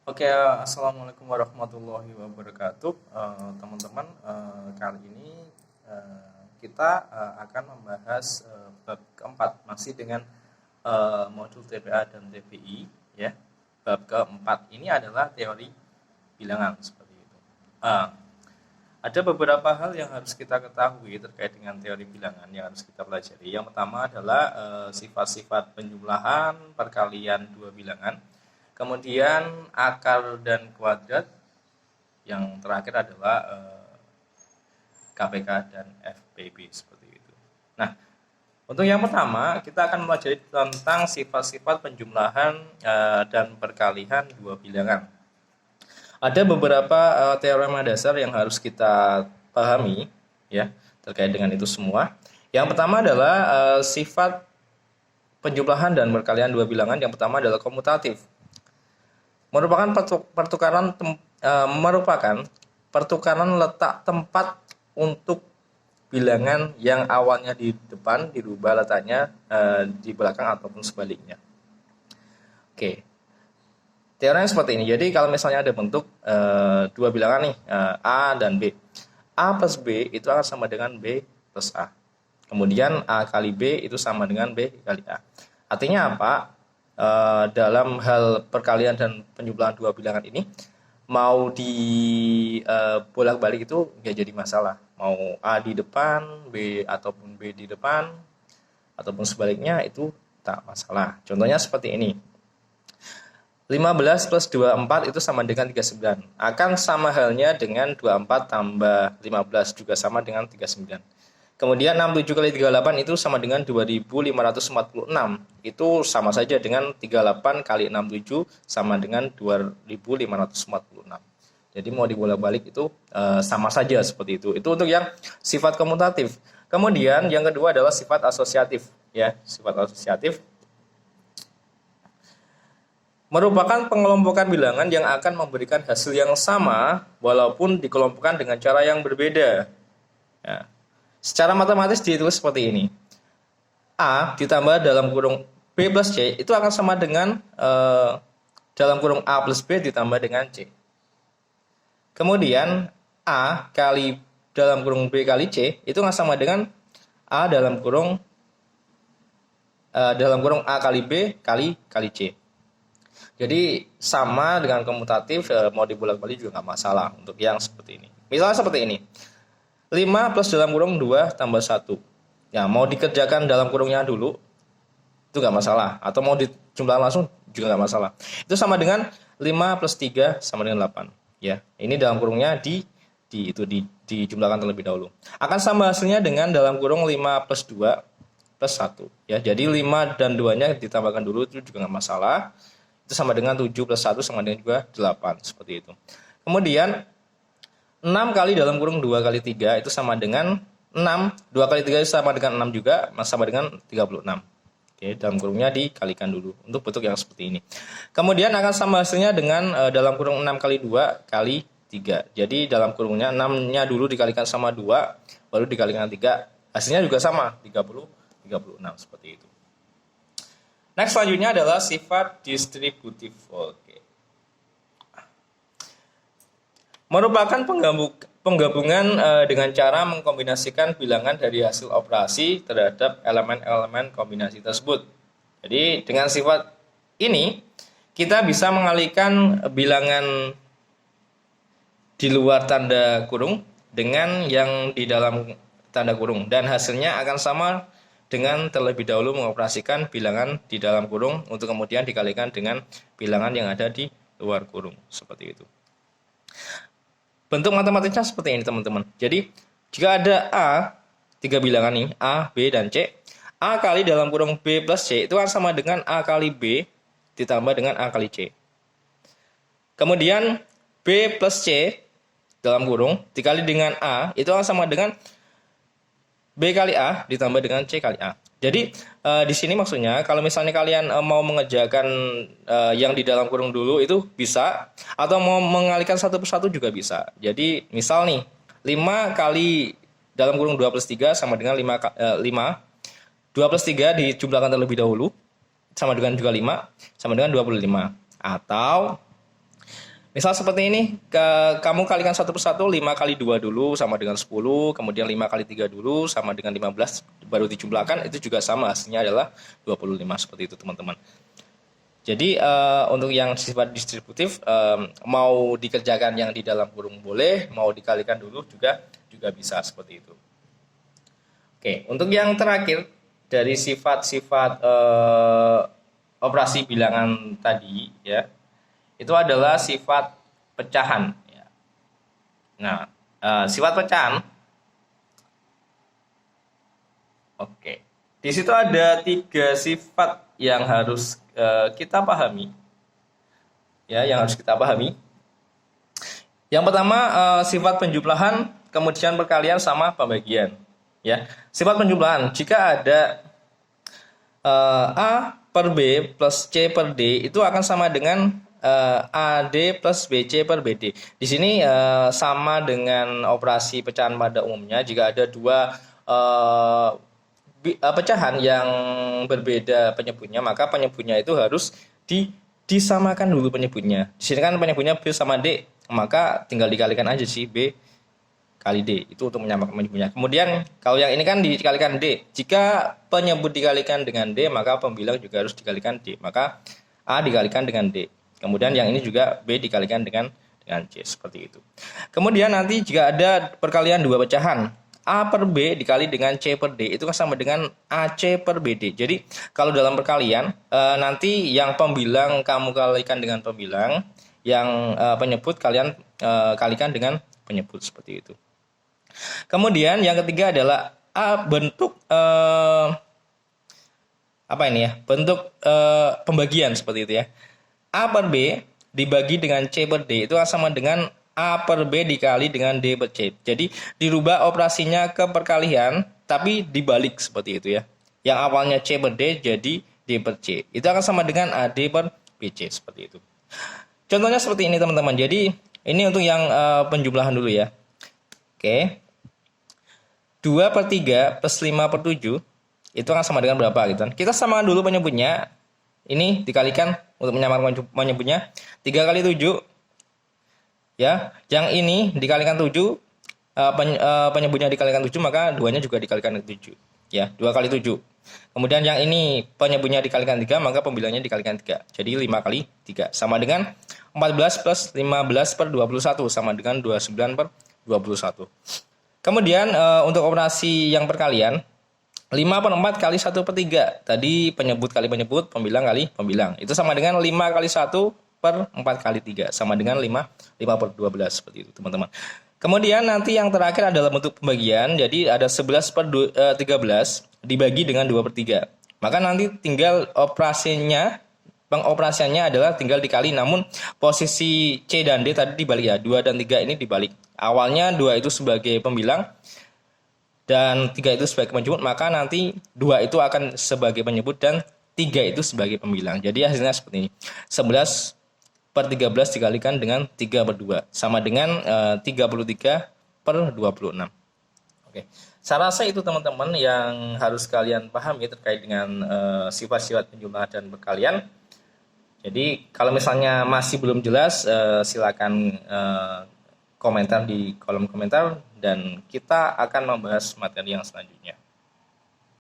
Oke, assalamualaikum warahmatullahi wabarakatuh, teman-teman. Kali ini kita akan membahas bab keempat masih dengan modul TPA dan TPI, ya. Bab keempat ini adalah teori bilangan seperti itu. Ada beberapa hal yang harus kita ketahui terkait dengan teori bilangan yang harus kita pelajari. Yang pertama adalah sifat-sifat penjumlahan, perkalian dua bilangan. Kemudian akar dan kuadrat. Yang terakhir adalah KPK dan FPB seperti itu. Nah, untuk yang pertama kita akan mempelajari tentang sifat-sifat penjumlahan dan perkalian dua bilangan. Ada beberapa teorema dasar yang harus kita pahami ya terkait dengan itu semua. Yang pertama adalah sifat penjumlahan dan perkalian dua bilangan. Yang pertama adalah komutatif. Merupakan pertukaran letak tempat untuk bilangan yang awalnya di depan dirubah letaknya di belakang ataupun sebaliknya. Oke. Teorinya seperti ini. Jadi kalau misalnya ada bentuk dua bilangan nih, A dan B. A plus B itu akan sama dengan B plus A. Kemudian A kali B itu sama dengan B kali A. Artinya apa? Dalam hal perkalian dan penjumlahan dua bilangan ini, mau di bolak-balik itu nggak jadi masalah. Mau A di depan, B ataupun B di depan, ataupun sebaliknya itu tak masalah. Contohnya seperti ini. 15 plus 24 itu sama dengan 39. Akan sama halnya dengan 24 tambah 15 juga sama dengan 39. Kemudian 67 kali 38 itu sama dengan 2546. Itu sama saja dengan 38 kali 67 sama dengan 2546. Jadi mau dibolak-balik itu sama saja seperti itu. Itu untuk yang sifat komutatif. Kemudian yang kedua adalah sifat asosiatif, ya. Sifat asosiatif merupakan pengelompokan bilangan yang akan memberikan hasil yang sama walaupun dikelompokkan dengan cara yang berbeda. Ya. Secara matematis ditulis seperti ini. A ditambah dalam kurung B plus C itu akan sama dengan dalam kurung A plus B ditambah dengan C. Kemudian A kali dalam kurung B kali C itu akan sama dengan A dalam kurung A kali B kali C. Jadi sama dengan komutatif, mau dibolak-balik juga nggak masalah untuk yang seperti ini. Misalnya seperti ini. 5 plus dalam kurung 2 tambah 1. Ya, mau dikerjakan dalam kurungnya dulu, itu nggak masalah. Atau mau dijumlahkan langsung juga nggak masalah. Itu sama dengan 5 plus 3 sama dengan 8. Ya, ini dalam kurungnya dijumlahkan terlebih dahulu. Akan sama hasilnya dengan dalam kurung 5 plus 2 plus 1. Ya, jadi 5 dan 2-nya ditambahkan dulu itu juga nggak masalah. Itu sama dengan 7 plus 1 sama dengan juga 8. Seperti itu. Kemudian 6 kali dalam kurung 2 kali 3 itu sama dengan 6. 2 kali 3 itu sama dengan 6 juga, sama dengan 36. Oke, dalam kurungnya dikalikan dulu untuk bentuk yang seperti ini. Kemudian akan sama hasilnya dengan dalam kurung 6 kali 2 kali 3. Jadi dalam kurungnya 6-nya dulu dikalikan sama 2, baru dikalikan 3. Hasilnya juga sama, 36 seperti itu. Next selanjutnya adalah sifat distributif. Oke. Merupakan penggabungan dengan cara mengkombinasikan bilangan dari hasil operasi terhadap elemen-elemen kombinasi tersebut. Jadi dengan sifat ini kita bisa mengalihkan bilangan di luar tanda kurung dengan yang di dalam tanda kurung dan hasilnya akan sama dengan terlebih dahulu mengoperasikan bilangan di dalam kurung untuk kemudian dikalikan dengan bilangan yang ada di luar kurung seperti itu. Bentuk matematiknya seperti ini teman-teman. Jadi jika ada A, 3 bilangan nih, A, B, dan C. A kali dalam kurung B plus C itu akan sama dengan A kali B ditambah dengan A kali C. Kemudian B plus C dalam kurung dikali dengan A itu akan sama dengan B kali A ditambah dengan C kali A. Jadi di sini maksudnya kalau misalnya kalian mau mengerjakan yang di dalam kurung dulu itu bisa, atau mau mengalihkan satu persatu juga bisa. Jadi misal nih 5 kali dalam kurung 2 plus 3 sama dengan 5 2 plus 3 dijumlahkan terlebih dahulu sama dengan juga 5 sama dengan 25. Atau Misal seperti ini, kamu kalikan satu persatu, 5 kali 2 dulu sama dengan 10, kemudian 5 kali 3 dulu sama dengan 15, baru dijumlahkan, itu juga sama, hasilnya adalah 25, seperti itu teman-teman. Jadi untuk yang sifat distributif, mau dikerjakan yang di dalam kurung boleh, mau dikalikan dulu juga bisa seperti itu. Oke, untuk yang terakhir, dari sifat-sifat operasi bilangan tadi, ya, itu adalah sifat pecahan. Nah, sifat pecahan, oke, di situ ada 3 sifat yang harus kita pahami, ya, yang harus kita pahami. Yang pertama, sifat penjumlahan, kemudian perkalian sama pembagian. Ya, sifat penjumlahan, jika ada A per B plus C per D itu akan sama dengan AD plus BC per BD. Di sini sama dengan operasi pecahan pada umumnya. Jika ada dua pecahan yang berbeda penyebutnya, maka penyebutnya itu harus disamakan dulu penyebutnya. Di sini kan penyebutnya B sama D, maka tinggal dikalikan aja sih B kali D, itu untuk menyamakan penyebutnya. Kemudian kalau yang ini kan dikalikan D. Jika penyebut dikalikan dengan D, maka pembilang juga harus dikalikan D. Maka A dikalikan dengan D. Kemudian yang ini juga B dikalikan dengan C, seperti itu. Kemudian nanti jika ada perkalian dua pecahan, A per B dikali dengan C per D, itu kan sama dengan AC per BD. Jadi kalau dalam perkalian, nanti yang pembilang kamu kalikan dengan pembilang, yang penyebut kalian kalikan dengan penyebut, seperti itu. Kemudian yang ketiga adalah bentuk bentuk pembagian, seperti itu ya. A per B dibagi dengan C per D itu sama dengan A per B dikali dengan D per C. Jadi dirubah operasinya ke perkalian, tapi dibalik, seperti itu ya. Yang awalnya C per D jadi D per C. Itu akan sama dengan AD per BC, seperti itu. Contohnya seperti ini teman-teman. Jadi ini untuk yang penjumlahan dulu ya. Oke. 2 per 3 plus 5 per 7 itu akan sama dengan berapa gitu kan. Kita samakan dulu penyebutnya. Ini dikalikan untuk menyamakan penyebutnya. 3 kali 7 ya. Yang ini dikalikan 7, penyebutnya dikalikan 7, maka duanya juga dikalikan 7 ya. 2 kali 7. Kemudian yang ini penyebutnya dikalikan 3, maka pembilangnya dikalikan 3. Jadi 5 kali 3 sama dengan 14 plus 15 per 21 sama dengan 29 per 21. Kemudian untuk operasi yang perkalian, 5 per 4 kali 1 per 3. Tadi penyebut kali penyebut, pembilang kali pembilang. Itu sama dengan 5 kali 1 per 4 kali 3. Sama dengan 5 per 12. Seperti itu teman-teman. Kemudian nanti yang terakhir adalah bentuk pembagian. Jadi ada 11 per 13 dibagi dengan 2 per 3. Maka nanti tinggal pengoperasiannya adalah tinggal dikali. Namun posisi C dan D tadi dibalik ya. 2 dan 3 ini dibalik. Awalnya 2 itu sebagai pembilang dan 3 itu sebagai penyebut, maka nanti 2 itu akan sebagai penyebut dan 3 itu sebagai pembilang. Jadi hasilnya seperti ini. 11 per 13 dikalikan dengan 3 per 2 sama dengan 33 per 26. Oke. Saya rasa itu teman-teman yang harus kalian pahami terkait dengan sifat-sifat penjumlahan dan perkalian. Jadi kalau misalnya masih belum jelas, silakan komentar di kolom komentar dan kita akan membahas materi yang selanjutnya.